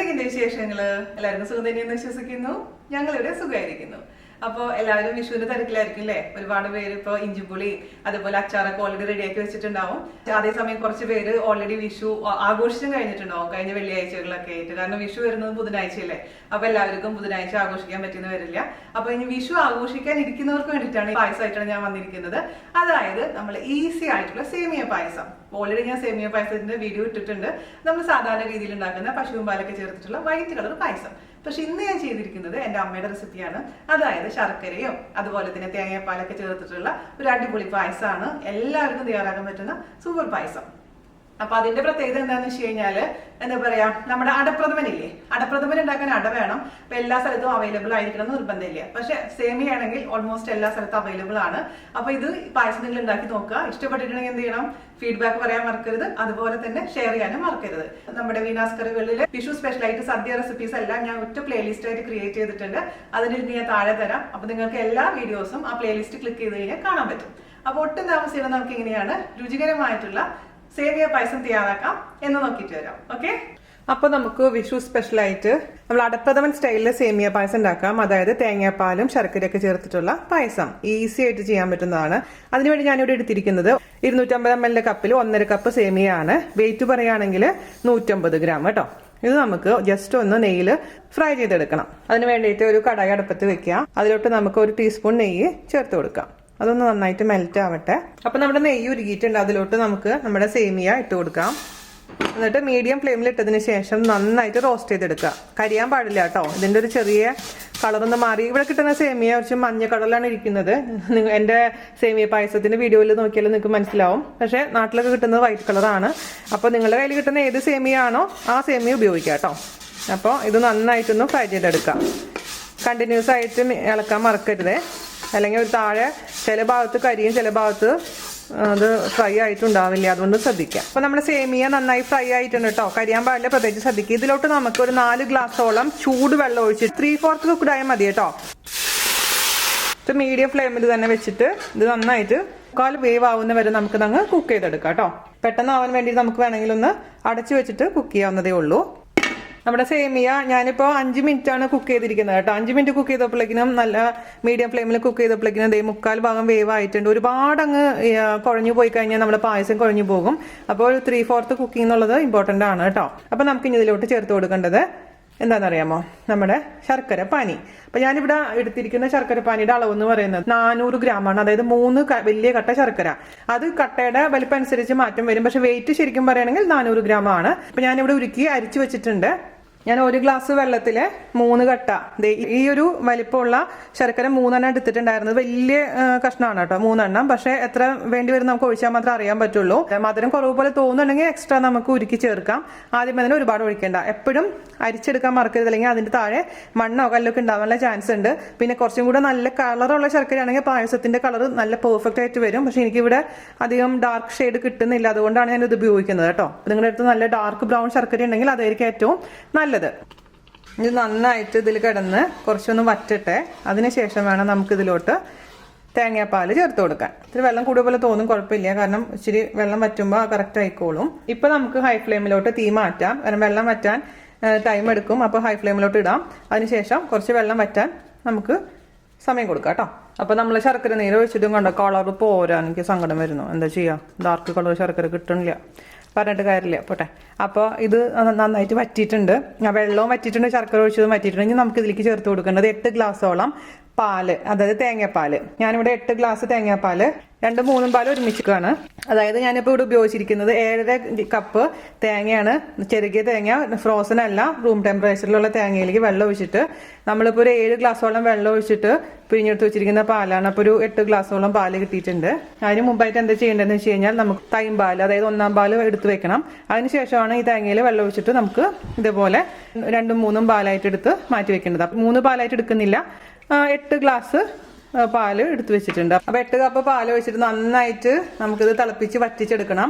എന്തൊക്കെയുണ്ട് വിശേഷങ്ങള്? എല്ലാവർക്കും സുഖം തന്നെയെന്ന് വിശ്വസിക്കുന്നു. ഞങ്ങളിവിടെ സുഖമായിരിക്കുന്നു. അപ്പോൾ എല്ലാവരും വിഷുവിന്റെ തിരക്കിലായിരിക്കും അല്ലേ? ഒരുപാട് പേര് ഇപ്പോൾ ഇഞ്ചിപ്പുളി അതുപോലെ അച്ചാറൊക്കെ ഓൾറെഡി റെഡിയാക്കി വെച്ചിട്ടുണ്ടാവും. അതേസമയം കുറച്ച് പേര് ഓൾറെഡി വിഷു ആഘോഷിച്ചും കഴിഞ്ഞിട്ടുണ്ടാവും കഴിഞ്ഞ വെള്ളിയാഴ്ചകളിലൊക്കെ ആയിട്ട്. കാരണം വിഷു വരുന്നത് ബുധനാഴ്ചയല്ലേ, അപ്പൊ എല്ലാവർക്കും ബുധനാഴ്ച ആഘോഷിക്കാൻ പറ്റുന്ന വരില്ല. അപ്പൊ ഇനി വിഷു ആഘോഷിക്കാൻ ഇരിക്കുന്നവർക്ക് വേണ്ടിയിട്ടാണ് പായസമായിട്ടാണ് ഞാൻ വന്നിരിക്കുന്നത്. അതായത് നമ്മൾ ഈസി ആയിട്ടുള്ള സേമിയ പായസം. ഓൾറെഡി ഞാൻ സേമിയ പായസത്തിന്റെ വീഡിയോ ഇട്ടിട്ടുണ്ട്. നമ്മൾ സാധാരണ രീതിയിൽ ഉണ്ടാക്കുന്ന പശുവും പാലൊക്കെ ചേർത്തിട്ടുള്ള വൈറ്റ് കളർ പായസം. പക്ഷെ ഇന്ന് ഞാൻ ചെയ്തിരിക്കുന്നത് എൻ്റെ അമ്മയുടെ റെസിപ്പിയാണ്. അതായത് ശർക്കരയും അതുപോലെ തന്നെ തേങ്ങാപ്പാലൊക്കെ ചേർത്തിട്ടുള്ള ഒരു അടിപൊളി പായസമാണ്. എല്ലാവർക്കും തയ്യാറാക്കാൻ പറ്റുന്ന സൂപ്പർ പായസം. അപ്പൊ അതിന്റെ പ്രത്യേകത എന്താണെന്ന് വെച്ച് കഴിഞ്ഞാല്, എന്താ പറയാ, നമ്മുടെ അടപ്രഥമനില്ലേ, അടപ്രഥമൻ ഉണ്ടാക്കാൻ അട വേണം. അപ്പൊ എല്ലാ സ്ഥലത്തും അവൈലബിൾ ആയിരിക്കണം എന്ന് നിർബന്ധമില്ല. പക്ഷെ സേമിയ ആണെങ്കിൽ ഓൾമോസ്റ്റ് എല്ലാ സ്ഥലത്തും അവൈലബിൾ ആണ്. അപ്പൊ ഇത് പായസം നിങ്ങൾ ഉണ്ടാക്കി നോക്കുക. ഇഷ്ടപ്പെട്ടിട്ടുണ്ടെങ്കിൽ എന്ത് ചെയ്യണം, ഫീഡ്ബാക്ക് പറയാൻ മറക്കരുത്. അതുപോലെ തന്നെ ഷെയർ ചെയ്യാനും മറക്കരുത്. നമ്മുടെ വീനാസ് കറികളിലെ വിഷു സ്പെഷ്യൽ ആയിട്ട് സദ്യ റെസിപ്പീസ് എല്ലാം ഞാൻ ഒറ്റ പ്ലേലിസ്റ്റ് ആയിട്ട് ക്രിയേറ്റ് ചെയ്തിട്ടുണ്ട്. അതിന് ഞാൻ താഴെ തരാം. അപ്പൊ നിങ്ങൾക്ക് എല്ലാ വീഡിയോസും ആ പ്ലേലിസ്റ്റ് ക്ലിക്ക് ചെയ്ത് കഴിഞ്ഞാൽ കാണാൻ പറ്റും. അപ്പൊ ഒട്ടും താമസിക്കണം, നമുക്ക് ഇങ്ങനെയാണ് രുചികരമായിട്ടുള്ള സേമിയ പായസം തയ്യാറാക്കാം എന്ന് നോക്കിയിട്ട് വരാം. ഓക്കെ, അപ്പൊ നമുക്ക് വിഷു സ്പെഷ്യൽ ആയിട്ട് നമ്മൾ അടപ്രഥമൻ സ്റ്റൈലിൽ സേമിയ പായസം ഉണ്ടാക്കാം. അതായത് തേങ്ങാപ്പാലും ശർക്കരയൊക്കെ ചേർത്തിട്ടുള്ള പായസം ഈസി ആയിട്ട് ചെയ്യാൻ പറ്റുന്നതാണ്. അതിനുവേണ്ടി ഞാനിവിടെ എടുത്തിരിക്കുന്നത് 250 ml കപ്പിൽ 1.5 കപ്പ് സേമിയയാണ്. വെയിറ്റ് പറയുകയാണെങ്കിൽ 150 ഗ്രാം കേട്ടോ. ഇത് നമുക്ക് ജസ്റ്റ് ഒന്ന് നെയ്യിൽ ഫ്രൈ ചെയ്തെടുക്കണം. അതിന് വേണ്ടിയിട്ട് ഒരു കടായി അടുപ്പത്ത് വെക്കുക. അതിലോട്ട് നമുക്ക് 1 ടീസ്പൂൺ നെയ്യ് ചേർത്ത് കൊടുക്കാം. അതൊന്ന് നന്നായിട്ട് മെൽറ്റ് ആവട്ടെ. അപ്പൊ നമ്മുടെ നെയ്യ് ഉരുകിയിട്ടുണ്ട്. അതിലോട്ട് നമുക്ക് നമ്മുടെ സേമിയ ഇട്ട് കൊടുക്കാം. എന്നിട്ട് മീഡിയം ഫ്ലെയിമിൽ ഇട്ടതിന് ശേഷം നന്നായിട്ട് റോസ്റ്റ് ചെയ്തെടുക്കുക. കരിയാൻ പാടില്ല കേട്ടോ. ഇതിന്റെ ഒരു ചെറിയ കളറൊന്ന് മാറി. ഇവിടെ കിട്ടുന്ന സേമിയ കുറച്ച് മഞ്ഞ കളറിലാണ് ഇരിക്കുന്നത്. എൻ്റെ സേമിയ പായസത്തിന്റെ വീഡിയോയിൽ നോക്കിയാൽ നിങ്ങൾക്ക് മനസ്സിലാവും. പക്ഷെ നാട്ടിലൊക്കെ കിട്ടുന്നത് വൈറ്റ് കളറാണ്. അപ്പോൾ നിങ്ങളുടെ കയ്യിൽ കിട്ടുന്ന ഏത് സേമിയ ആണോ ആ സേമിയ ഉപയോഗിക്കുക കേട്ടോ. അപ്പോൾ ഇത് നന്നായിട്ടൊന്ന് ഫ്രൈ ചെയ്തെടുക്കാം. കണ്ടിന്യൂസ് ആയിട്ട് ഇളക്കാൻ മറക്കരുത്, അല്ലെങ്കിൽ ഒരു താഴെ ചില ഭാഗത്ത് കരിയും ചില ഭാഗത്ത് അത് ഫ്രൈ ആയിട്ടുണ്ടാവില്ല. അതുകൊണ്ട് ശ്രദ്ധിക്കാം. അപ്പൊ നമ്മുടെ സേമിയ നന്നായി ഫ്രൈ ആയിട്ടുണ്ട് കേട്ടോ. കരിയാൻ പാടില്ല, പ്രത്യേകിച്ച് ശ്രദ്ധിക്കുക. ഇതിലോട്ട് നമുക്ക് ഒരു 4 ഗ്ലാസോളം ചൂട് വെള്ളം ഒഴിച്ച് 3/4 കുക്ക്ഡ് ആയാൽ മതി കേട്ടോ. മീഡിയം ഫ്ലെയിമിൽ തന്നെ വെച്ചിട്ട് ഇത് നന്നായിട്ട് 1/4 വേവ് ആവുന്ന വരെ നമുക്ക് അങ്ങ് കുക്ക് ചെയ്തെടുക്കാം കേട്ടോ. പെട്ടെന്ന് ആവാൻ വേണ്ടി നമുക്ക് വേണമെങ്കിൽ ഒന്ന് അടച്ചു വെച്ചിട്ട് കുക്ക് ചെയ്യാവുന്നതേ ഉള്ളൂ. നമ്മുടെ സേമിയ ഞാനിപ്പോൾ 5 മിനിറ്റ് ആണ് കുക്ക് ചെയ്തിരിക്കുന്നത് കേട്ടോ. 5 മിനിറ്റ് കുക്ക് ചെയ്തപ്പോഴേക്കിനും നല്ല മീഡിയം ഫ്ലെയിമിൽ കുക്ക് ചെയ്തപ്പോഴേക്കിനും 1/4 ഭാഗം വേവ് ആയിട്ടുണ്ട്. ഒരുപാട് അങ്ങ് കുഴഞ്ഞു പോയി കഴിഞ്ഞാൽ നമ്മുടെ പായസം കുഴഞ്ഞു പോകും. അപ്പോൾ 3/4 കുക്കിംഗ് എന്നുള്ളത് ഇമ്പോർട്ടൻ്റ് ആണ് കേട്ടോ. അപ്പോൾ നമുക്ക് ഇനി ഇതിലോട്ട് ചേർത്ത് കൊടുക്കേണ്ടത് എന്താണെന്നറിയാമോ, നമ്മുടെ ശർക്കര പാനി. അപ്പൊ ഞാനിവിടെ എടുത്തിരിക്കുന്ന ശർക്കര പാനിയുടെ അളവ് എന്ന് പറയുന്നത് 400 ഗ്രാമാണ്. അതായത് 3 വലിയ കട്ട ശർക്കര. അത് കട്ടയുടെ വലിപ്പം അനുസരിച്ച് മാറ്റം വരും. പക്ഷെ വെയിറ്റ് ശരിക്കും പറയുകയാണെങ്കിൽ 400 ഗ്രാം ആണ്. അപ്പൊ ഞാനിവിടെ ഉരുക്കി അരിച്ചു വെച്ചിട്ടുണ്ട്. ഞാൻ 1 ഗ്ലാസ് വെള്ളത്തില് 3 കട്ട ഈ ഒരു വലിപ്പമുള്ള ശർക്കര 3 എടുത്തിട്ടുണ്ടായിരുന്നത്. വലിയ കഷ്ണമാണ് കേട്ടോ 3. പക്ഷെ എത്ര വേണ്ടി വരും നമുക്ക് ഒഴിച്ചാൽ മാത്രമേ അറിയാൻ പറ്റുള്ളൂ. മധുരം കുറവ് പോലെ തോന്നുന്നുണ്ടെങ്കിൽ എക്സ്ട്രാ നമുക്ക് ഉരുക്കി ചേർക്കാം. ആദ്യം അതിന് ഒരുപാട് ഒഴിക്കേണ്ട. എപ്പോഴും അരിച്ചെടുക്കാൻ മറക്കരുത്, അല്ലെങ്കിൽ അതിന്റെ താഴെ മണ്ണോ കല്ലൊക്കെ ഉണ്ടാവാനുള്ള ചാൻസ് ഉണ്ട്. പിന്നെ കുറച്ചും കൂടെ നല്ല കളറുള്ള ശർക്കരയാണെങ്കിൽ പായസത്തിന്റെ കളർ നല്ല പെർഫെക്റ്റ് ആയിട്ട് വരും. പക്ഷെ എനിക്കിവിടെ അധികം ഡാർക്ക് ഷെയ്ഡ് കിട്ടുന്നില്ല, അതുകൊണ്ടാണ് ഞാൻ ഇത് ഉപയോഗിക്കുന്നത് കേട്ടോ. നിങ്ങളുടെ അടുത്ത് നല്ല ഡാർക്ക് ബ്രൗൺ ശർക്കര ഉണ്ടെങ്കിൽ അതായിരിക്കും ഏറ്റവും നല്ലത്. ഇത് നന്നായിട്ട് ഇതിൽ കിടന്ന് കുറച്ചൊന്ന് വറ്റട്ടെ. അതിനുശേഷം വേണം നമുക്ക് ഇതിലോട്ട് തേങ്ങാപ്പാൽ ചേർത്ത് കൊടുക്കാൻ. ഇത്തിരി വെള്ളം കൂടുതൽ തോന്നും, കുഴപ്പമില്ല. കാരണം ഇച്ചിരി വെള്ളം വറ്റുമ്പോൾ കറക്റ്റ് ആയിക്കോളും. ഇപ്പൊ നമുക്ക് ഹൈ ഫ്ലെയിമിലോട്ട് തീ മാറ്റാം. കാരണം വെള്ളം വറ്റാൻ ടൈം എടുക്കും. അപ്പോൾ ഹൈ ഫ്ലെയിമിലോട്ട് ഇടാം. അതിനുശേഷം കുറച്ച് വെള്ളം വറ്റാൻ നമുക്ക് സമയം കൊടുക്കാം കേട്ടോ. അപ്പൊ നമ്മൾ ശർക്കര നീര് ഒഴിച്ചിട്ടും കണ്ടോ കളർ പോരാ. എനിക്ക് സങ്കടം വരുന്നു. എന്താ ചെയ്യാ, ഡാർക്ക് കളർ ശർക്കര കിട്ടണില്ല, പറഞ്ഞിട്ട് കാര്യമില്ല, പോട്ടെ. അപ്പോൾ ഇത് നന്നായിട്ട് വറ്റിയിട്ടുണ്ട്. വെള്ളവും വറ്റിയിട്ടുണ്ട്, ശർക്കര ഒഴിച്ചതും വറ്റിയിട്ടുണ്ടെങ്കിൽ നമുക്ക് ഇതിലേക്ക് ചേർത്ത് കൊടുക്കേണ്ടത് 8 ഗ്ലാസോളം പാല്, അതായത് തേങ്ങാപ്പാല്. ഞാനിവിടെ 8 ഗ്ലാസ് തേങ്ങാപ്പാല് 2-3 പാല് ഒരുമിച്ചിട്ടാണ്. അതായത് ഞാനിപ്പോൾ ഇവിടെ ഉപയോഗിച്ചിരിക്കുന്നത് 7.5 കപ്പ് തേങ്ങയാണ്. ചെറുകിയ തേങ്ങ, ഫ്രോസൺ അല്ല, റൂം ടെമ്പറേച്ചറിലുള്ള തേങ്ങയിലേക്ക് വെള്ളം ഒഴിച്ചിട്ട് നമ്മളിപ്പോൾ ഒരു 7 ഗ്ലാസോളം വെള്ളം ഒഴിച്ചിട്ട് പിഴിഞ്ഞെടുത്ത് വെച്ചിരിക്കുന്ന പാലാണ്. അപ്പോൾ ഒരു 8 ഗ്ലാസോളം പാല് കിട്ടിയിട്ടുണ്ട്. അതിന് മുമ്പായിട്ട് എന്താ ചെയ്യേണ്ടതെന്ന് വെച്ച് കഴിഞ്ഞാൽ നമുക്ക് തൈം പാല്, അതായത് 1-ാം പാല് എടുത്ത് വെക്കണം. അതിനുശേഷമാണ് ഈ തേങ്ങയിൽ വെള്ളം ഒഴിച്ചിട്ട് നമുക്ക് ഇതേപോലെ 2-3 പാലായിട്ട് എടുത്ത് മാറ്റി വെക്കേണ്ടത്. 3 പാലായിട്ട് എടുക്കുന്നില്ല, 8 ഗ്ലാസ് പാല് എടുത്തു വെച്ചിട്ടുണ്ട്. അപ്പൊ 8 കപ്പ് പാല് വെച്ചിട്ട് നന്നായിട്ട് നമുക്കിത് തിളപ്പിച്ച് വറ്റിച്ചെടുക്കണം.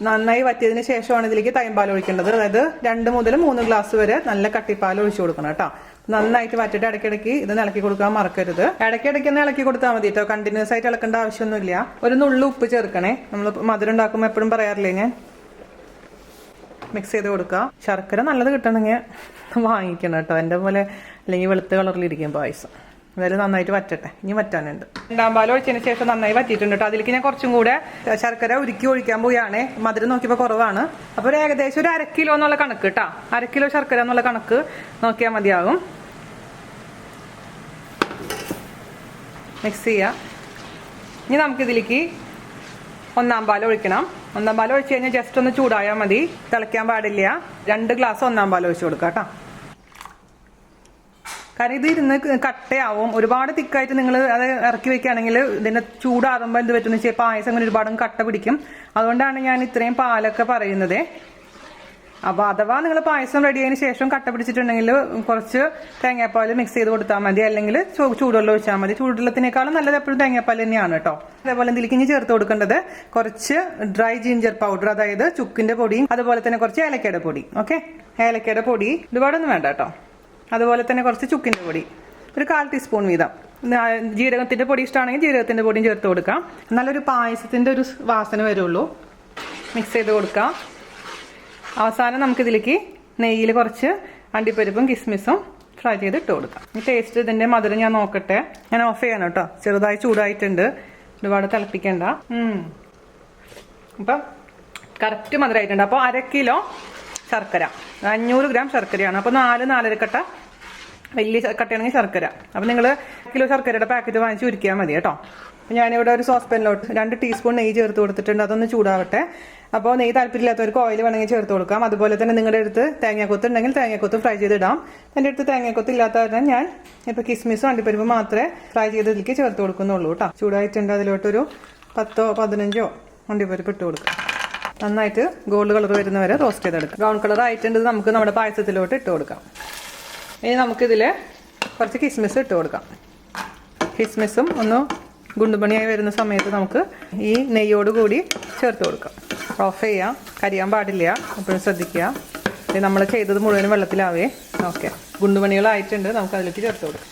നന്നായി വറ്റിയതിന് ശേഷമാണ് ഇതിലേക്ക് തൈം പാൽ ഒഴിക്കേണ്ടത്. അതായത് 2 മുതൽ 3 ഗ്ലാസ് വരെ നല്ല കട്ടിപ്പാൽ ഒഴിച്ചു കൊടുക്കണം കേട്ടോ. നന്നായിട്ട് വറ്റിട്ട് ഇടയ്ക്കിടയ്ക്ക് ഇത് ഇളക്കി കൊടുക്കാൻ മറക്കരുത്. ഇടയ്ക്കിടയ്ക്ക് ഒന്ന് ഇളക്കി കൊടുത്താൽ മതി കേട്ടോ. കണ്ടിന്യൂസ് ആയിട്ട് ഇളക്കേണ്ട ആവശ്യമൊന്നുമില്ല. ഒരു നുള്ളു ഉപ്പ് ചേർക്കണേ. നമ്മൾ മധുരം ഉണ്ടാക്കുമ്പോൾ എപ്പോഴും പറയാറില്ലേ ഞാൻ. മിക്സ് ചെയ്ത് കൊടുക്കുക. ശർക്കര നല്ലത് കിട്ടണമെങ്കിൽ വാങ്ങിക്കണം കേട്ടോ, എൻ്റെ പോലെ അല്ലെങ്കിൽ വെളുത്ത കളറിലിരിക്കും പായസം. അതായത് നന്നായിട്ട് വറ്റട്ടെ, ഇനി വറ്റാനുണ്ട്. 2 പാൽ ഒഴിച്ചതിന് ശേഷം നന്നായി വറ്റിയിട്ടുണ്ട് കേട്ടോ. അതിലേക്ക് ഞാൻ കുറച്ചും കൂടെ ശർക്കര ഉരുക്കി ഒഴിക്കാൻ പോവുകയാണ്. മധുരം നോക്കിയപ്പോൾ കുറവാണ്. അപ്പോൾ ഒരു ഏകദേശം ഒരു 1/2 കിലോ എന്നുള്ള കണക്ക് കേട്ടോ, 1/2 കിലോ ശർക്കര എന്നുള്ള കണക്ക് നോക്കിയാൽ മതിയാകും. മിക്സ് ചെയ്യുക. ഇനി നമുക്കിതിലേക്ക് 1 പാൽ ഒഴിക്കണം. 1 പാൽ ഒഴിച്ച് കഴിഞ്ഞാൽ ജസ്റ്റ് ഒന്ന് ചൂടായാൽ മതി, തിളയ്ക്കാൻ പാടില്ല. 2 ഗ്ലാസ് 1 പാൽ ഒഴിച്ച് കൊടുക്കുക കേട്ടോ. കാരണം ഇത് ഇരുന്ന് കട്ടയാവും. ഒരുപാട് തിക്കായിട്ട് നിങ്ങൾ അത് ഇറക്കി വെക്കുകയാണെങ്കിൽ ഇതിന്റെ ചൂടാറുമ്പോൾ എന്ത് പറ്റുന്ന വെച്ചാൽ പായസം അങ്ങനെ ഒരുപാട് കട്ട പിടിക്കും. അതുകൊണ്ടാണ് ഞാൻ ഇത്രയും പാലൊക്കെ പറയുന്നത്. അപ്പോൾ അഥവാ നിങ്ങൾ പായസം റെഡി ആയതിനു ശേഷം കട്ട പിടിച്ചിട്ടുണ്ടെങ്കിൽ കുറച്ച് തേങ്ങാപ്പാൽ മിക്സ് ചെയ്ത് കൊടുത്താൽ മതി, അല്ലെങ്കിൽ ചൂടുവെള്ളം ഒഴിച്ചാൽ മതി. ചൂടുവെള്ളത്തിനേക്കാളും നല്ലത് എപ്പോഴും തേങ്ങാപ്പാൽ തന്നെയാണ് കേട്ടോ. അതേപോലെ ഇതിലേക്ക് ഇനി ചേർത്ത് കൊടുക്കേണ്ടത് കുറച്ച് ഡ്രൈ ജിഞ്ചർ പൗഡർ, അതായത് ചുക്കിന്റെ പൊടിയും അതുപോലെ തന്നെ കുറച്ച് ഏലക്കയുടെ പൊടി. ഓക്കെ, ഏലക്കയുടെ പൊടി ഒരുപാടൊന്നും വേണ്ട കേട്ടോ. അതുപോലെ തന്നെ കുറച്ച് ചുക്കിന്റെ പൊടി ഒരു 1/4 ടീസ്പൂൺ വീതം. ജീരകത്തിന്റെ പൊടി ഇഷ്ടമാണെങ്കിൽ ജീരകത്തിന്റെ പൊടിയും ചേർത്ത് കൊടുക്കാം. നല്ലൊരു പായസത്തിന്റെ ഒരു വാസന വരുള്ളൂ. മിക്സ് ചെയ്ത് കൊടുക്കാം. അവസാനം നമുക്കിതിലേക്ക് നെയ്യിൽ കുറച്ച് അണ്ടിപ്പരിപ്പും കിസ്മിസും ഫ്രൈ ചെയ്ത് ഇട്ട് കൊടുക്കാം. ഈ ടേസ്റ്റ് ഇതിന്റെ മധുരം ഞാൻ നോക്കട്ടെ. ഞാൻ ഓഫ് ചെയ്യണം കേട്ടോ, ചെറുതായി ചൂടായിട്ടുണ്ട്, ഒരുപാട് തിളപ്പിക്കണ്ട. അപ്പം കറക്റ്റ് മധുരമായിട്ടുണ്ട്. അപ്പോൾ 1/2 കിലോ ശർക്കര, 500 ഗ്രാം ശർക്കരയാണ്. അപ്പോൾ 4-4.5 കട്ട വലിയ കട്ടയാണെങ്കിൽ ശർക്കര. അപ്പം നിങ്ങൾ 1 കിലോ ശർക്കരയുടെ പാക്കറ്റ് വാങ്ങിച്ച് ഉരുക്കിയാൽ മതി കേട്ടോ. ഞാനിവിടെ ഒരു സോസ് പാനിലോട്ട് 2 ടീസ്പൂൺ നെയ്യ് ചേർത്ത് കൊടുത്തിട്ടുണ്ട്. അതൊന്ന് ചൂടാവട്ടെ. അപ്പോൾ നെയ്യ് താല്പര്യമില്ലാത്തവർക്ക് ഓയിൽ വേണമെങ്കിൽ ചേർത്ത് കൊടുക്കാം. അതുപോലെ തന്നെ നിങ്ങളുടെ അടുത്ത് തേങ്ങാക്കൊത്ത് ഉണ്ടെങ്കിൽ തേങ്ങാക്കൊത്ത് ഫ്രൈ ചെയ്തിടാം. എൻ്റെ അടുത്ത് തേങ്ങാക്കൊത്ത് ഇല്ലാത്ത കാരണം ഞാൻ ഇപ്പോൾ കിസ്മിസും അണ്ടിപ്പരിപ്പും മാത്രമേ ഫ്രൈ ചെയ്തതിലേക്ക് ചേർത്ത് കൊടുക്കുന്നുള്ളൂ കേട്ടോ. ചൂടായിട്ടുണ്ട്. അതിലോട്ടൊരു 10-15 അണ്ടിപ്പരിപ്പ് ഇട്ട് കൊടുക്കാം. നന്നായിട്ട് ഗോൾഡ് കളർ വരുന്നവരെ റോസ്റ്റ് ചെയ്തെടുക്കാം. ബ്രൗൺ കളർ ആയിട്ടുണ്ട്. നമുക്ക് നമ്മുടെ പായസത്തിലോട്ട് ഇട്ട് കൊടുക്കാം. ഇനി നമുക്കിതിൽ കുറച്ച് കിസ്മിസ് ഇട്ട് കൊടുക്കാം. കിസ്മിസും ഒന്ന് ഗുണ്ടുപണിയായി വരുന്ന സമയത്ത് നമുക്ക് ഈ നെയ്യോട് കൂടി ചേർത്ത് കൊടുക്കാം. ഓഫ് ചെയ്യാം, കരിയാൻ പാടില്ല, എപ്പോഴും ശ്രദ്ധിക്കുക. ഇത് നമ്മൾ ചെയ്തത് മുഴുവനും വെള്ളത്തിലാവേ. ഓക്കെ, ഗുണ്ടുപണികളായിട്ടുണ്ട്. നമുക്ക് അതിലേക്ക് ചേർത്ത് കൊടുക്കാം.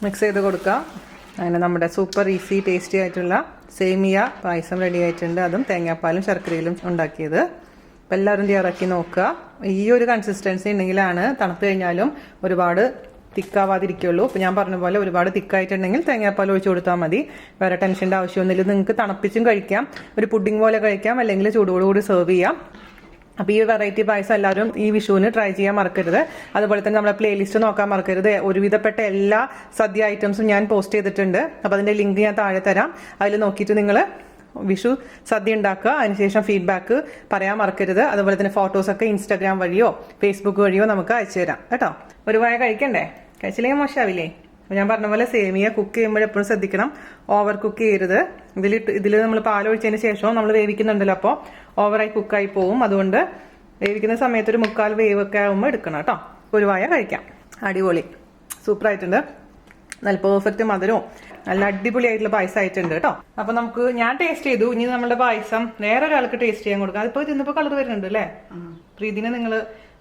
മിക്സ് ചെയ്ത് കൊടുക്കാം. അങ്ങനെ നമ്മുടെ സൂപ്പർ ഈസി ടേസ്റ്റി ആയിട്ടുള്ള സേമിയ പായസം റെഡി ആയിട്ടുണ്ട്. അതും തേങ്ങാപ്പാലും ശർക്കരയിലും ഉണ്ടാക്കിയത്. അപ്പം എല്ലാവരും തയ്യാറാക്കി നോക്കുക. ഈ ഒരു കൺസിസ്റ്റൻസി ഉണ്ടെങ്കിലാണ് തണുത്ത് കഴിഞ്ഞാലും ഒരുപാട് തിക്കാവാതിരിക്കുള്ളൂ. അപ്പോൾ ഞാൻ പറഞ്ഞ പോലെ ഒരുപാട് തിക്കായിട്ടുണ്ടെങ്കിൽ തേങ്ങാപ്പാൽ ഒഴിച്ച് കൊടുത്താൽ മതി. വേറെ ടെൻഷൻ്റെ ആവശ്യമൊന്നുമില്ല. നിങ്ങൾക്ക് തണുപ്പിച്ചും കഴിക്കാം, ഒരു പുഡിംഗ് പോലെ കഴിക്കാം, അല്ലെങ്കിൽ ചൂടോടുകൂടി സെർവ് ചെയ്യാം. അപ്പോൾ ഈ വെറൈറ്റി പായസം എല്ലാവരും ഈ വിഷുവിന് ട്രൈ ചെയ്യാൻ മറക്കരുത്. അതുപോലെ തന്നെ നമ്മുടെ പ്ലേലിസ്റ്റ് നോക്കാൻ മറക്കരുത്. ഒരുവിധപ്പെട്ട എല്ലാ സദ്യ ഐറ്റംസും ഞാൻ പോസ്റ്റ് ചെയ്തിട്ടുണ്ട്. അപ്പോൾ അതിൻ്റെ ലിങ്ക് ഞാൻ താഴെ തരാം. അതിൽ നോക്കിയിട്ട് നിങ്ങൾ വിഷു സദ്യ ഉണ്ടാക്കുക. അതിനുശേഷം ഫീഡ്ബാക്ക് പറയാൻ മറക്കരുത്. അതുപോലെ തന്നെ ഫോട്ടോസൊക്കെ ഇൻസ്റ്റാഗ്രാം വഴിയോ ഫേസ്ബുക്ക് വഴിയോ നമുക്ക് അയച്ചു തരാം കേട്ടോ. ഒരു വായ കഴിക്കണ്ടേ? കഴിച്ചില്ലെങ്കിൽ മോശമാവില്ലേ? അപ്പോൾ ഞാൻ പറഞ്ഞ പോലെ സേമിയ കുക്ക് ചെയ്യുമ്പോൾ എപ്പോഴും ശ്രദ്ധിക്കണം, ഓവർ കുക്ക് ചെയ്യരുത്. ഇതിൽ നമ്മൾ പാലൊഴിച്ചതിന് ശേഷവും നമ്മൾ വേവിക്കുന്നുണ്ടല്ലോ, അപ്പോൾ ഓവറായി കുക്കായി പോവും. അതുകൊണ്ട് വേവിക്കുന്ന സമയത്ത് ഒരു 3/4 വേവൊക്കെ ആകുമ്പോൾ എടുക്കണം കേട്ടോ. ഒരു വായ കഴിക്കാം. അടിപൊളി, സൂപ്പറായിട്ടുണ്ട്. നല്ല പെർഫെക്റ്റ് മധുരവും നല്ല അടിപൊളിയായിട്ടുള്ള പായസം ആയിട്ടുണ്ട് കേട്ടോ. അപ്പൊ നമുക്ക് ഞാൻ ടേസ്റ്റ് ചെയ്തു. ഇനി നമ്മുടെ പായസം വേറെ ഒരാൾക്ക് ടേസ്റ്റ് ചെയ്യാൻ കൊടുക്കാം. അതിപ്പോ ഇതിന്നിപ്പോ കളർ വരുന്നുണ്ട് അല്ലേ? പ്രീതിനെ നിങ്ങൾ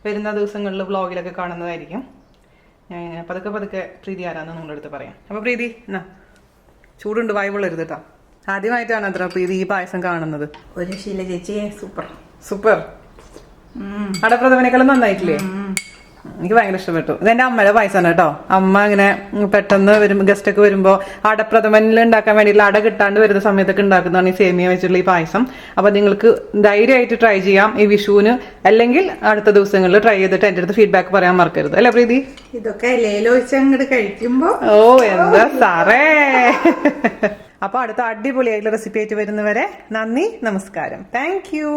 വരുന്ന ദിവസങ്ങളിൽ വ്ളോഗിലൊക്കെ കാണുന്നതായിരിക്കും. ഞാൻ ഇങ്ങനെ പതുക്കെ പ്രീതി ആരാന്ന് നിങ്ങളുടെ അടുത്ത് പറയാം. അപ്പൊ പ്രീതി എന്നാ ചൂടുണ്ട്, വായുള്ളരുത് കേട്ടോ. ആദ്യമായിട്ടാണ് അത്ര പ്രീതി ഈ പായസം കാണുന്നത്. ഒരു ശീല ചേച്ചി സൂപ്പർ സൂപ്പർ. അടപ്രഥമനേക്കാളും നന്നായിട്ടില്ലേ? എനിക്ക് ഭയങ്കര ഇഷ്ടപ്പെട്ടു. ഇതെന്റെ അമ്മയുടെ പായസമാണ് കേട്ടോ. അമ്മ ഇങ്ങനെ പെട്ടെന്ന് ഗസ്റ്റ് ഒക്കെ വരുമ്പോ അടപ്രഥമനിൽ ഉണ്ടാക്കാൻ വേണ്ടിയിട്ടുള്ള അട കിട്ടാണ്ട് വരുന്ന സമയത്തൊക്കെ ഉണ്ടാക്കുന്നതാണ് ഈ സേമിയ വെച്ചിട്ടുള്ള ഈ പായസം. അപ്പൊ നിങ്ങൾക്ക് ധൈര്യമായിട്ട് ട്രൈ ചെയ്യാം ഈ വിഷുവിന്, അല്ലെങ്കിൽ അടുത്ത ദിവസങ്ങളിൽ ട്രൈ ചെയ്തിട്ട് എന്റെ അടുത്ത് ഫീഡ്ബാക്ക് പറയാൻ മറക്കരുത്. അല്ലേ പ്രീതി? ഇതൊക്കെ ഇലയിലൊഴിച്ച് അങ്ങോട്ട് കഴിക്കുമ്പോ ഓ എന്താ സാറേ. അപ്പൊ അടുത്ത അടിപൊളിയായിട്ടുള്ള റെസിപ്പി ആയിട്ട് വരുന്നവരെ നന്ദി, നമസ്കാരം. Thank you.